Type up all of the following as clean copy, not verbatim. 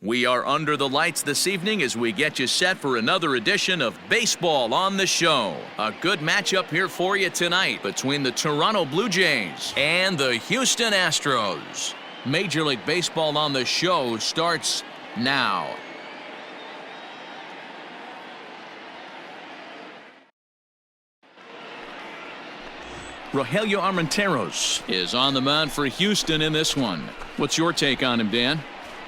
We are under the lights this evening as we get you set for another edition of Baseball on the Show. A good matchup here for you tonight between the Toronto Blue Jays and the Houston Astros. Major League Baseball on the Show starts now. Rogelio Armenteros is on the mound for Houston in this one. What's your take on him, Dan?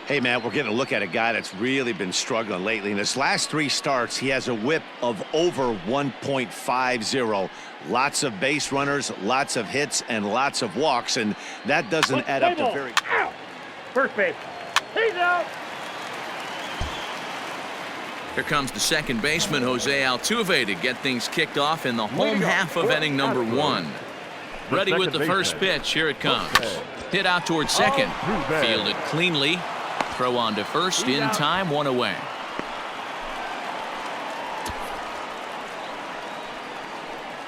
Hey, man, we're getting a look at a guy that's really been struggling lately. In his last 3 starts, he has a whip of over 1.50. Lots of base runners, lots of hits, and lots of walks, and that doesn't add up to very... First base. He's out. Here comes the second baseman, Jose Altuve, to get things kicked off in the home half of inning number 1. Ready with the first pitch. Here it comes. Hit out towards second. Fielded cleanly. Throw on to first in time, 1 away.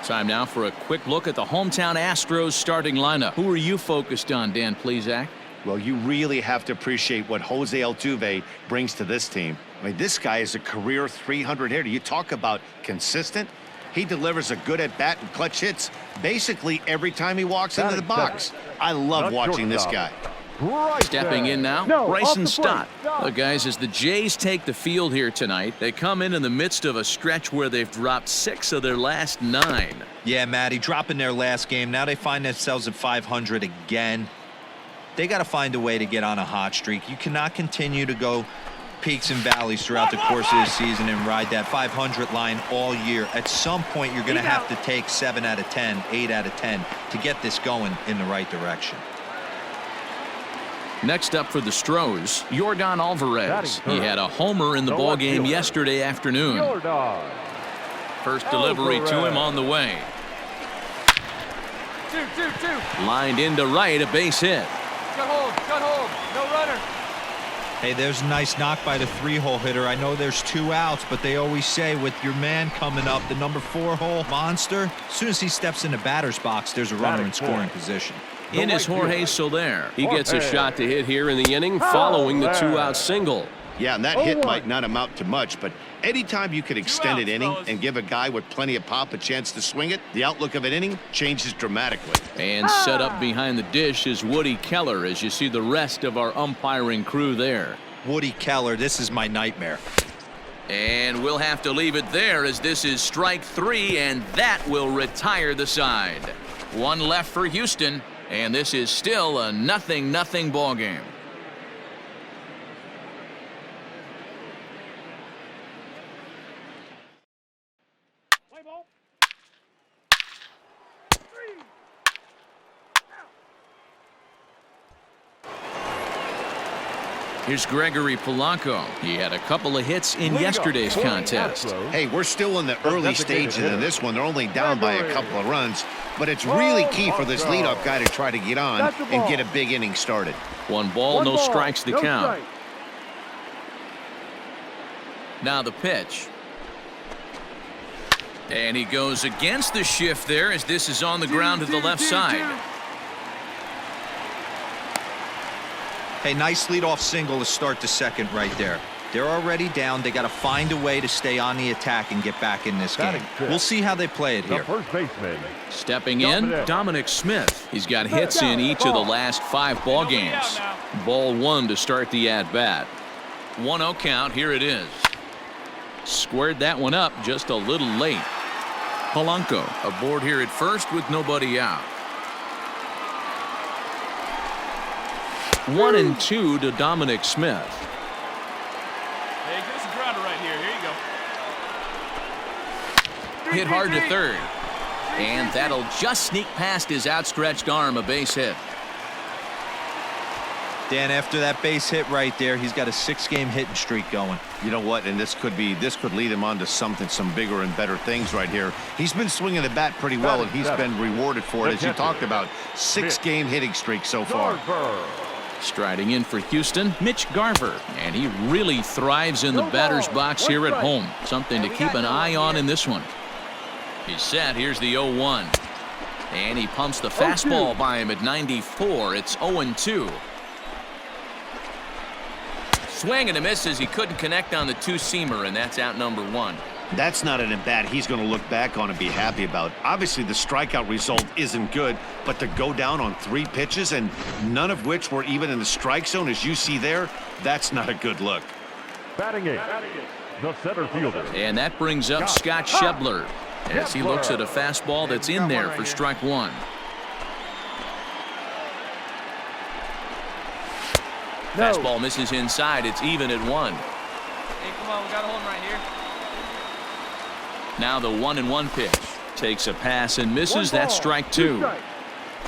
Time now for a quick look at the hometown Astros starting lineup. Who are you focused on, Dan Plesac? Well, you really have to appreciate what Jose Altuve brings to this team. I mean, this guy is a career 300 hitter. You talk about consistent. He delivers a good at-bat and clutch hits basically every time he walks into the box. I love watching this guy. Stepping in now, Bryson Stott. Look, guys, as the Jays take the field here tonight, they come in the midst of a stretch where they've dropped 6 of their last 9. Yeah, Matty, dropping their last game. Now they find themselves at 500 again. They got to find a way to get on a hot streak. You cannot continue to go peaks and valleys throughout the course of the season and ride that 500 line all year. At some point, you're going to have to take 7 out of 10, 8 out of 10 to get this going in the right direction. Next up for the Astros, Yordan Alvarez. He had a homer in the ballgame yesterday afternoon. First delivery to him on the way. Lined into right, a base hit. Cut hold, no runner. Hey, there's a nice knock by the 3-hole hitter. I know there's 2 outs, but they always say with your man coming up, the number 4-hole monster, as soon as he steps in the batter's box, there's a runner in scoring position. In is Jorge Soler. He gets a shot to hit here in the inning following the 2-out single. Yeah, and that hit might not amount to much, but anytime you can extend an inning and give a guy with plenty of pop a chance to swing it, the outlook of an inning changes dramatically. And set up behind the dish is Woody Keller as you see the rest of our umpiring crew there. Woody Keller, this is my nightmare. And we'll have to leave it there as this is strike 3, and that will retire the side. 1 left for Houston, and this is still a 0-0 ball game. Here's Gregory Polanco. He had a couple of hits in yesterday's contest. Hey, we're still in the early stages of this one. They're only down by a couple of runs, but it's really key for this leadoff guy to try to get on and get a big inning started. 1 ball, no strikes the count. Now the pitch. And he goes against the shift there as this is on the ground to the left side. Hey, nice leadoff single to start the second right there. They're already down. They got to find a way to stay on the attack and get back in this game. We'll see how they play it here. First baseman. Stepping in, Dominic Smith. He's got hits in each of the last 5 ball games. Ball 1 to start the at-bat. 1-0 count. Here it is. Squared that one up just a little late. Polanco aboard here at first with nobody out. 1-2 to Dominic Smith. Hey, give us a grounder right here. Here you go. Hit hard to third. And that'll just sneak past his outstretched arm, a base hit. Dan, after that base hit right there, he's got a 6-game hitting streak going. You know what? And this could lead him on to some bigger and better things right here. He's been swinging the bat pretty well, and he's been rewarded for it, as you talked about. 6-game hitting streak so far. Striding in for Houston, Mitch Garver, and he really thrives in the batter's box here at home. Something to keep an eye on in this one. He's set. Here's the 0-1. And he pumps the fastball by him at 94. It's 0-2. swing and a miss as he couldn't connect on the two-seamer, and that's out number one. That's not an at-bat he's going to look back on and be happy about. Obviously, the strikeout result isn't good, but to go down on 3 pitches and none of which were even in the strike zone, as you see there, that's not a good look. Batting eight, the center fielder. And that brings up Scott Schebler as he looks at a fastball that's in there for strike one. Fastball misses inside. It's even at 1. Hey, come on, we got to hold him right here. Now the 1-1 pitch. Takes a pass and misses. That's strike 2.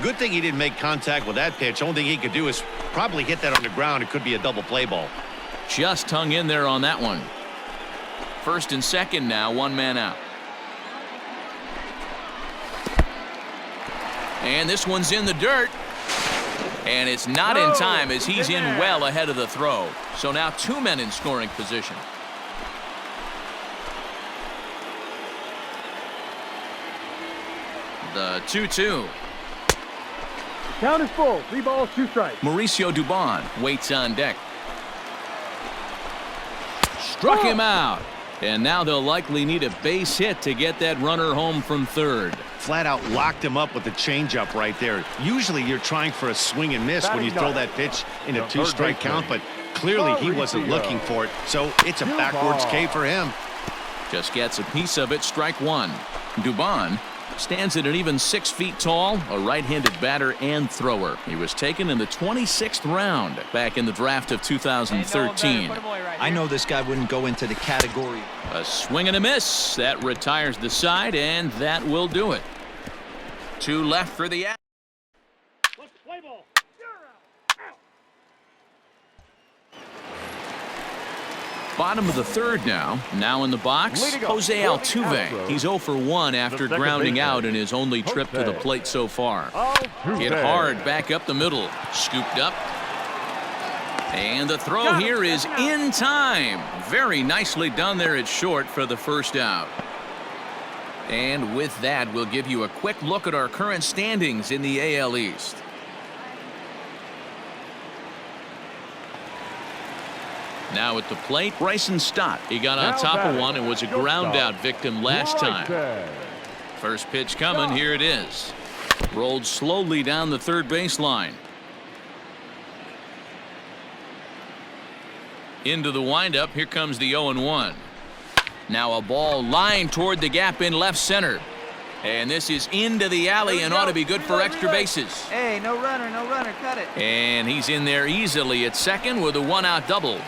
Good thing he didn't make contact with that pitch. Only thing he could do is probably hit that on the ground. It could be a double play ball. Just hung in there on that one. First and second now, 1 man out. And this one's in the dirt. And it's not in time as he's in well ahead of the throw. So now 2 men in scoring position. The 2-2. Count is full. 3 balls, 2 strikes. Mauricio Dubon waits on deck. Struck him out. And now they'll likely need a base hit to get that runner home from third. Flat out locked him up with the changeup right there. Usually you're trying for a swing and miss when you throw that pitch in a 2-strike count, but clearly he wasn't looking for it, so it's a backwards K for him. Just gets a piece of it. Strike 1. Dubon stands at an even 6 feet tall, a right-handed batter and thrower. He was taken in the 26th round back in the draft of 2013. I know this guy wouldn't go into the category. A swing and a miss. That retires the side, and that will do it. 2 left for the Astros. Bottom of the third now. Now in the box, Jose Altuve. He's 0 for 1 after grounding out in his only trip to the plate so far. Hit hard back up the middle. Scooped up. And the throw here is in time. Very nicely done there at short for the first out. And with that, we'll give you a quick look at our current standings in the AL East. Now at the plate, Bryson Stott. He got on top of one and was a ground out victim last time. First pitch coming. Here it is. Rolled slowly down the third baseline. Into the windup. Here comes the 0-1. Now a ball lined toward the gap in left center. And this is into the alley and ought to be good for extra bases. Hey, no runner, cut it. And he's in there easily at second with a 1-out double.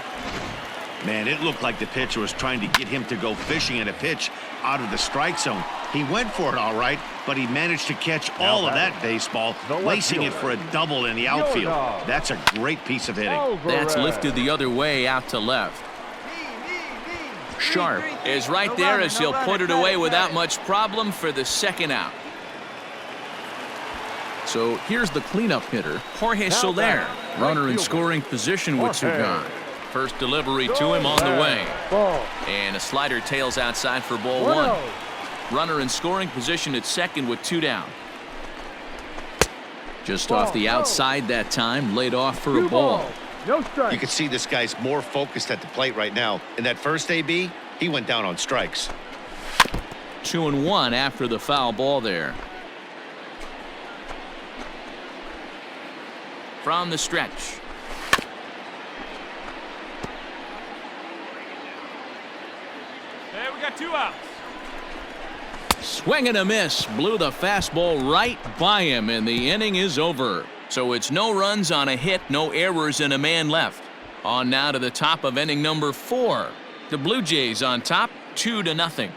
Man, it looked like the pitcher was trying to get him to go fishing at a pitch out of the strike zone. He went for it all right, but he managed to catch all of that baseball, lacing it for a double in the outfield. That's a great piece of hitting. That's lifted the other way out to left. Sharp is right there as he'll put it away without much problem for the second out. So here's the cleanup hitter, Jorge Soler. Runner in scoring position with 2 gone. First delivery to him on the way. And a slider tails outside for ball 1. Runner in scoring position at second with 2 down. Just off the outside that time, laid off for a ball. No strike. You can see this guy's more focused at the plate right now. In that first AB, he went down on strikes. 2-1 after the foul ball there. From the stretch. Hey, we got 2 outs. Swing and a miss. Blew the fastball right by him, and the inning is over. So it's no runs on a hit, no errors, and a man left. On now to the top of inning number 4. The Blue Jays on top, 2-0.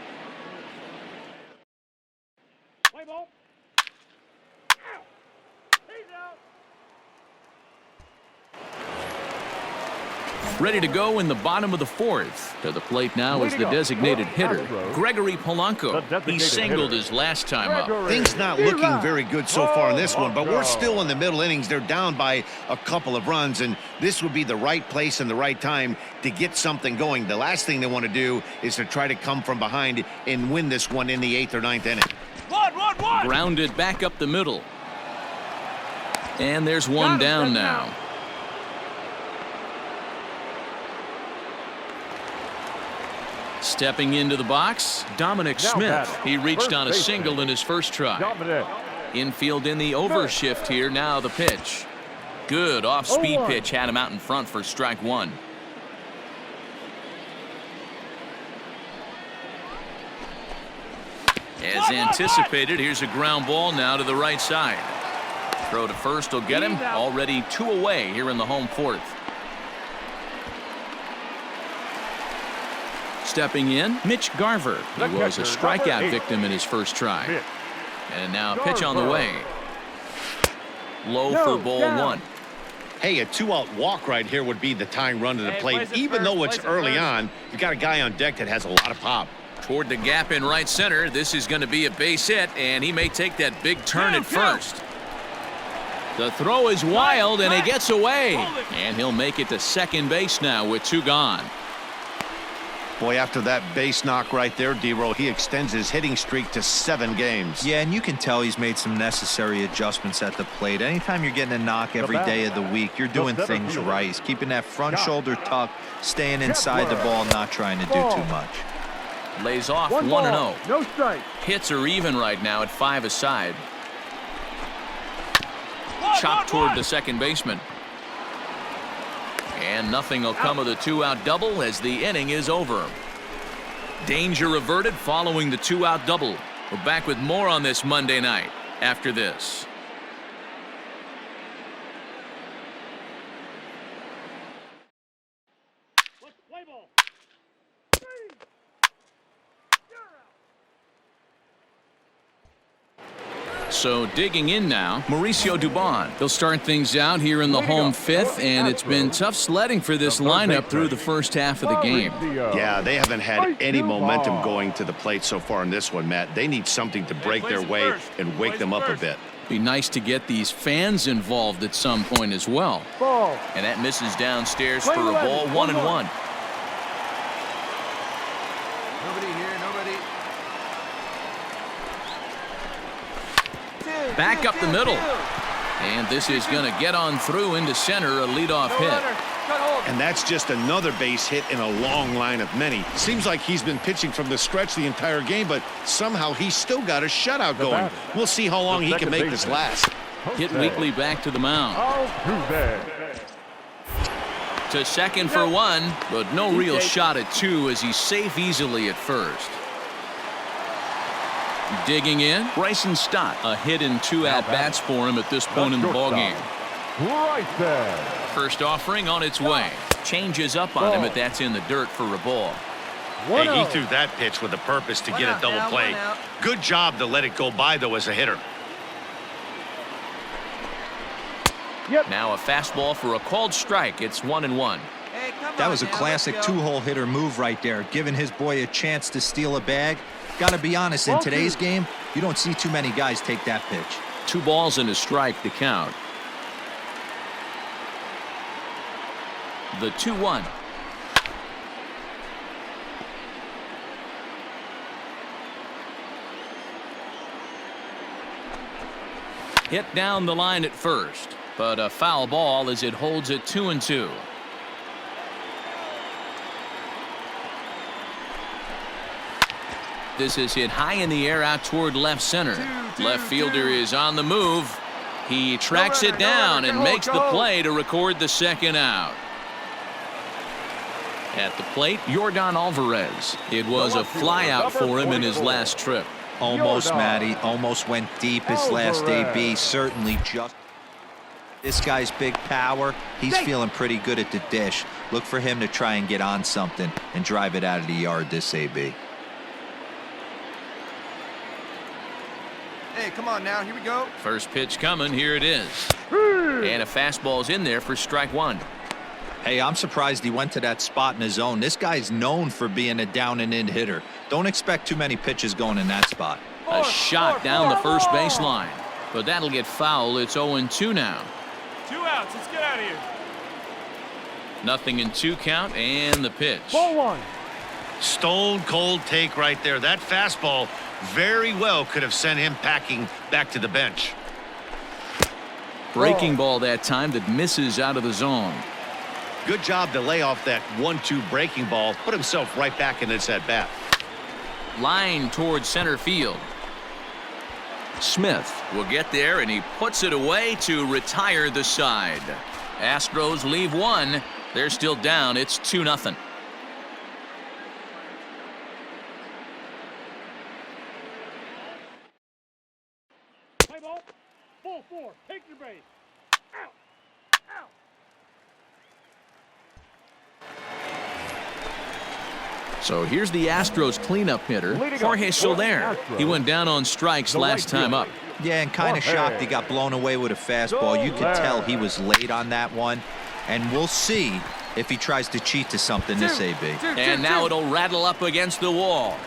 Ready to go in the bottom of the 4th. To the plate now is the designated hitter, Gregory Polanco. He singled his last time up. Things not looking very good so far in this one, but we're still in the middle innings. They're down by a couple of runs, and this would be the right place and the right time to get something going. The last thing they want to do is to try to come from behind and win this one in the 8th or 9th inning. Grounded back up the middle. And there's one down now. Stepping into the box, Dominic Smith. He reached on a single in his first try. Infield in the overshift here. Now the pitch. Good off-speed pitch had him out in front for strike one. As anticipated, here's a ground ball now to the right side. Throw to first will get him. Already 2 away here in the home fourth. Stepping in, Mitch Garver. He was a strikeout victim in his first try. And now pitch on the way. Low for ball one. Hey, a 2-out walk right here would be the tying run to the plate. Even though it's early on, you got a guy on deck that has a lot of pop. Toward the gap in right center. This is going to be a base hit, and he may take that big turn at first. The throw is wild, and he gets away. And he'll make it to second base now with 2 gone. Boy, after that base knock right there, D-Roll, he extends his hitting streak to 7 games. Yeah, and you can tell he's made some necessary adjustments at the plate. Anytime you're getting a knock every day of the week, you're doing things right. He's keeping that front shoulder tucked, staying inside the ball, not trying to do too much. Lays off 1-0. No strike. Hits are even right now at 5 aside. Chopped toward the second baseman. And nothing will come of the 2-out double as the inning is over. Danger averted following the 2-out double. We're back with more on this Monday night after this. So digging in now, Mauricio Dubon. He'll start things out here in the home fifth, and it's been tough sledding for this lineup through the first half of the game. Yeah, they haven't had any momentum going to the plate so far in this one, Matt. They need something to break their way and wake them up a bit. Be nice to get these fans involved at some point as well. And that misses downstairs for a ball, 1-1. Nobody here, nobody. Back up the middle. And this is going to get on through into center, a leadoff hit. And that's just another base hit in a long line of many. Seems like he's been pitching from the stretch the entire game, but somehow he's still got a shutout going. We'll see how long he can make this last. Hit weakly back to the mound. To second for 1, but no real shot at 2 as he's safe easily at first. Digging in, Bryson Stott. A hit in 2 at-bats for him at this point in the ballgame. Right there. First offering on its way. Changes up on him, but that's in the dirt for a ball. Hey, he threw that pitch with a purpose to get a double play. Good job to let it go by, though, as a hitter. Now a fastball for a called strike. It's 1-1. Hey, That was a classic 2-hole hitter move right there, giving his boy a chance to steal a bag. Got to be honest, in today's game, you don't see too many guys take that pitch. 2 balls and a strike to count. The 2-1. Hit down the line at first, but a foul ball as it holds it 2-2. This is hit high in the air out toward left center. Left fielder is on the move. He tracks it down and makes the play to record the second out. At the plate, Yordan Alvarez. It was a fly out for him in his last trip. Almost, Matty. Almost went deep his last AB. Certainly just. This guy's big power. He's feeling pretty good at the dish. Look for him to try and get on something and drive it out of the yard this AB. Hey, come on now. Here we go. First pitch coming. Here it is. And a fastball's in there for strike 1. Hey, I'm surprised he went to that spot in his zone. This guy's known for being a down and in hitter. Don't expect too many pitches going in that spot. A shot down the first baseline, but that'll get foul. It's 0-2 now. 2 outs. Let's get out of here. Nothing in 2 count, and the pitch. Ball 1. Stone cold take right there. That fastball very well could have sent him packing back to the bench. Breaking ball that time that misses out of the zone. Good job to lay off that 1-2 breaking ball, put himself right back in this at bat. Line towards center field. Smith will get there, and he puts it away to retire the side. Astros leave one. They're still down. It's 2-0. Play ball. Ball 4. Take your base. Out. Out. So here's the Astros cleanup hitter, Jorge Soler. He went down on strikes last time up. Yeah, and kind of shocked he got blown away with a fastball. You could tell he was late on that one. And we'll see if he tries to cheat to something this AB. And now it'll rattle up against the wall.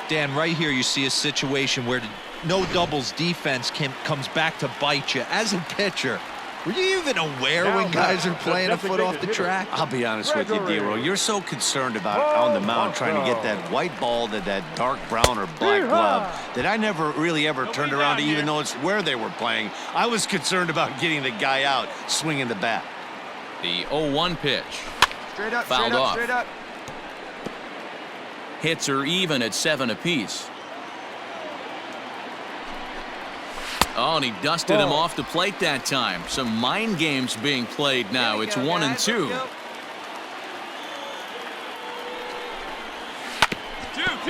Dan, right here you see a situation where no doubles defense comes back to bite you. As a pitcher, were you even aware when guys are playing a foot off the track? I'll be honest with you, D-Roll. You're so concerned about on the mound trying to get that white ball to that dark brown or black glove that I never really ever turned around to even notice where they were playing. I was concerned about getting the guy out swinging the bat. The 0-1 pitch. Straight up, Fouled straight up, off. straight up. Hits are even at 7 apiece. Oh, and he dusted him off the plate that time. Some mind games being played now. It's 1-2.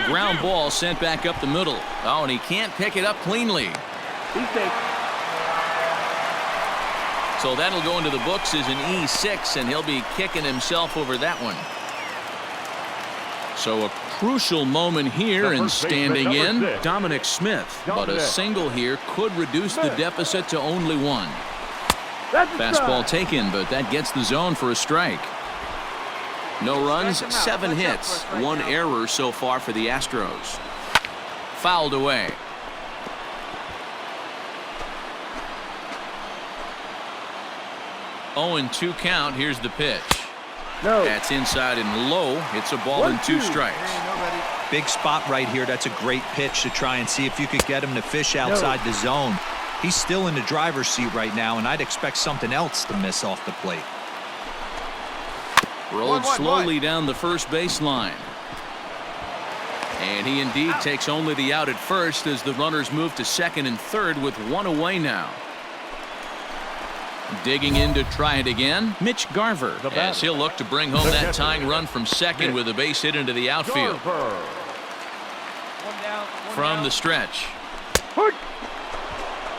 Ground ball sent back up the middle. Oh, and he can't pick it up cleanly. So that'll go into the books as an E6, and he'll be kicking himself over that one. So a crucial moment here, and standing in, Dominic Smith. But a single here could reduce the deficit to only 1. Fastball taken, but that gets the zone for a strike. No runs, 7 hits, 1 error so far for the Astros. Fouled away. Oh, and 2 count. Here's the pitch. No. That's inside and low. It's a ball and 2 strikes. Big spot right here. That's a great pitch to try and see if you could get him to fish outside the zone. He's still in the driver's seat right now, and I'd expect something else to miss off the plate. Rolled slowly down the first baseline. And he indeed takes only the out at first as the runners move to second and third with 1 away now. Digging in to try it again, Mitch Garver, as he'll look to bring home that tying run from second with a base hit into the outfield. From the stretch.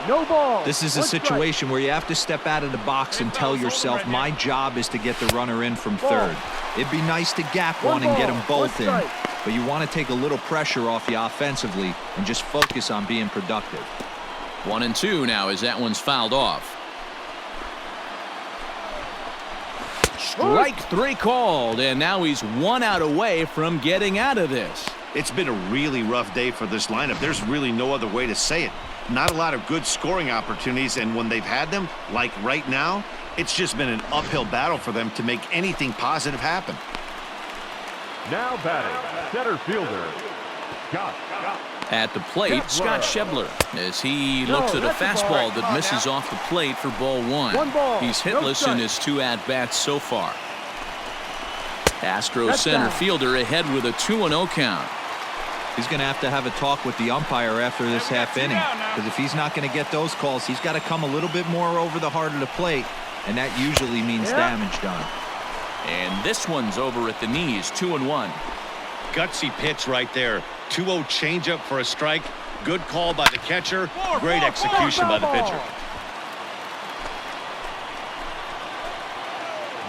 No ball. This is a situation where you have to step out of the box and tell yourself, my job is to get the runner in from third. It'd be nice to gap one and get them both in, but you want to take a little pressure off you offensively and just focus on being productive. 1-2 now as that one's fouled off. Strike 3 called, and now he's 1 out away from getting out of this. It's been a really rough day for this lineup. There's really no other way to say it. Not a lot of good scoring opportunities, and when they've had them, like right now, it's just been an uphill battle for them to make anything positive happen. Now batting, center fielder, Scott. At the plate, Scott Schebler, as he looks at a fastball that misses off the plate for ball 1. He's hitless in his 2 at-bats so far. Astros center fielder ahead with a 2-0 count. He's going to have a talk with the umpire after this half inning, because if he's not going to get those calls, he's got to come a little bit more over the heart of the plate, and that usually means damage done. And this one's over at the knees, 2-1. Gutsy pitch right there. 2-0 changeup for a strike. Good call by the catcher. Great execution by the pitcher.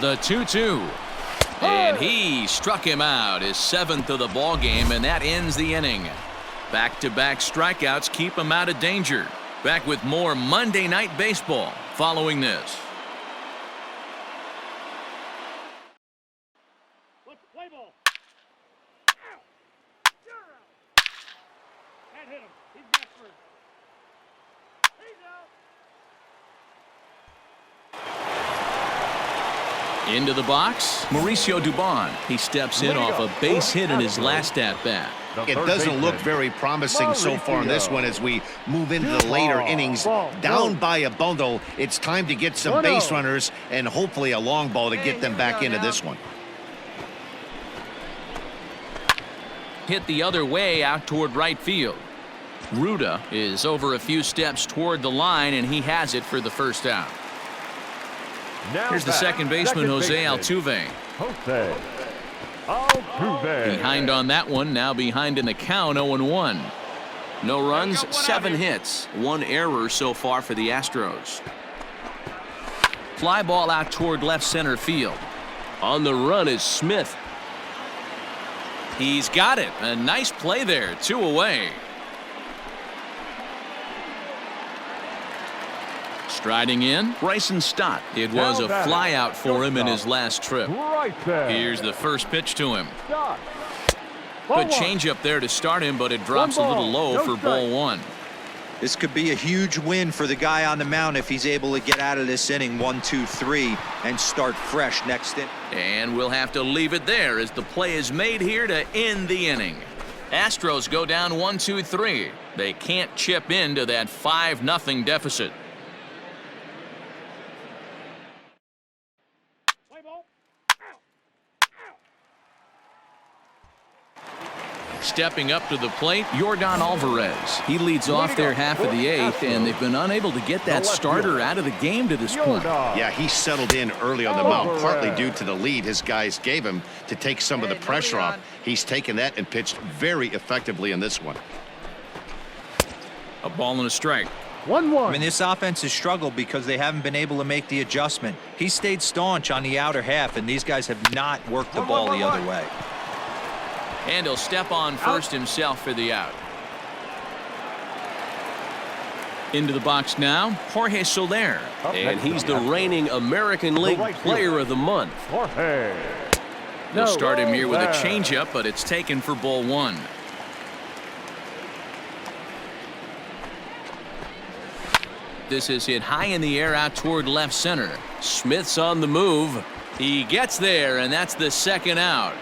The 2-2. And he struck him out, his 7th of the ball game, and that ends the inning. Back-to-back strikeouts keep him out of danger. Back with more Monday Night Baseball following this. Let's play ball. Can't hit him. He's back first. He's out. Into the box, Mauricio Dubon. He steps in off a base hit in his last at-bat. It doesn't look very promising so far in this one as we move into the later innings. Down by a bundle, it's time to get some base runners and hopefully a long ball to get them back into this one. Hit the other way out toward right field. Ruda is over a few steps toward the line, and he has it for the first out. Here's the second baseman, Jose Altuve. Behind on that one, now behind in the count, 0-1. No runs, 7 hits, 1 error so far for the Astros. Fly ball out toward left center field. On the run is Smith. He's got it. A nice play there. 2 away. Striding in, Bryson Stott. It was a fly out for him in his last trip. Here's the first pitch to him. Good changeup there to start him, but it drops a little low for ball 1. This could be a huge win for the guy on the mound if he's able to get out of this inning 1, 2, 3 and start fresh next inning. And we'll have to leave it there as the play is made here to end the inning. Astros go down 1, 2, 3. They can't chip into that 5-0 deficit. Stepping up to the plate, Yordan Alvarez. He leads off their half of the 8th, and they've been unable to get that starter out of the game to this point. Yeah, he settled in early on the mound, partly due to the lead his guys gave him to take some of the pressure off. He's taken that and pitched very effectively in this one. A ball and a strike. 1-1. I mean, this offense has struggled because they haven't been able to make the adjustment. He stayed staunch on the outer half, and these guys have not worked the ball the other way. And he'll step on first himself for the out. Into the box now, Jorge Soler. And he's the reigning American League Player of the Month. They'll start him here with a changeup, but it's taken for ball 1. This is hit high in the air out toward left center. Smith's on the move. He gets there, and that's the second out.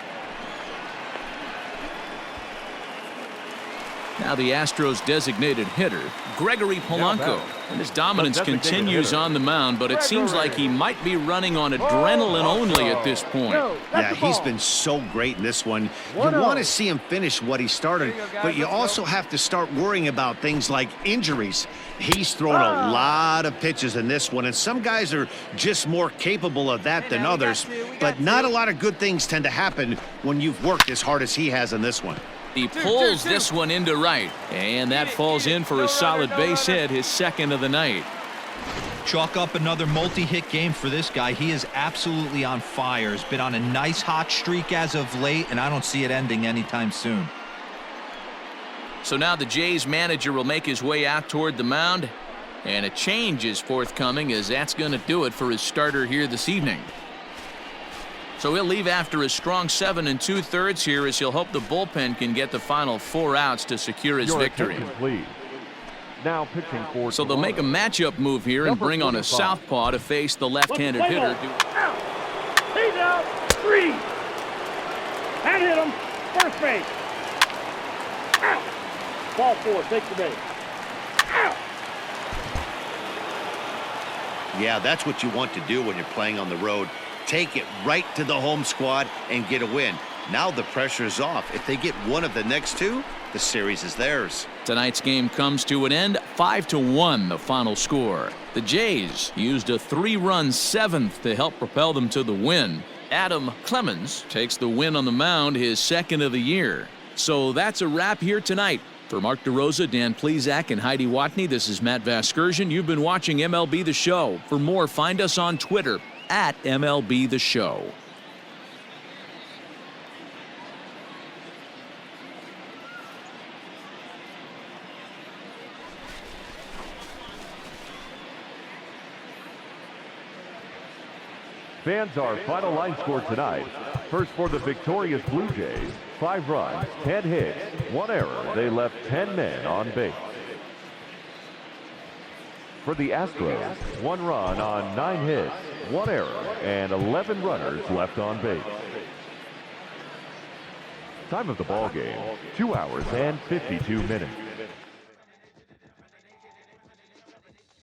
Now the Astros designated hitter, Gregory Polanco. And his dominance continues on the mound, but it seems like he might be running on adrenaline only at this point. Yeah, he's been so great in this one. You want to see him finish what he started, but you also have to start worrying about things like injuries. He's thrown a lot of pitches in this one, and some guys are just more capable of that than others, but not a lot of good things tend to happen when you've worked as hard as he has in this one. He pulls this one into right, and that falls in for a solid base hit, his second of the night. Chalk up another multi-hit game for this guy. He is absolutely on fire. He's been on a nice hot streak as of late, and I don't see it ending anytime soon. So now the Jays manager will make his way out toward the mound, and a change is forthcoming, as that's going to do it for his starter here this evening. So he'll leave after a strong 7 2/3 here, as he'll hope the bullpen can get the final 4 outs to secure his victory. Now pitching for so they'll make a matchup move here and bring on a southpaw to face the left-handed hitter. Out. He's out. 3. And hit him. First base. Out. Ball 4. Take the base. Out. Yeah, that's what you want to do when you're playing on the road. Take it right to the home squad and get a win. Now the pressure is off. If they get one of the next 2, the series is theirs. Tonight's game comes to an end, 5-1 the final score. The Jays used a 3-run 7th to help propel them to the win. Adam Clemens takes the win on the mound, his second of the year. So that's a wrap here tonight. For Mark DeRosa, Dan Plesac, and Heidi Watney, this is Matt Vasgersian. You've been watching MLB The Show. For more, find us on Twitter at MLB The Show. Fans, our final line score tonight. First for the victorious Blue Jays, 5 runs, 10 hits, 1 error. They left 10 men on base. For the Astros, 1 run on 9 hits, 1 error, and 11 runners left on base. Time of the ball game, 2 hours and 52 minutes.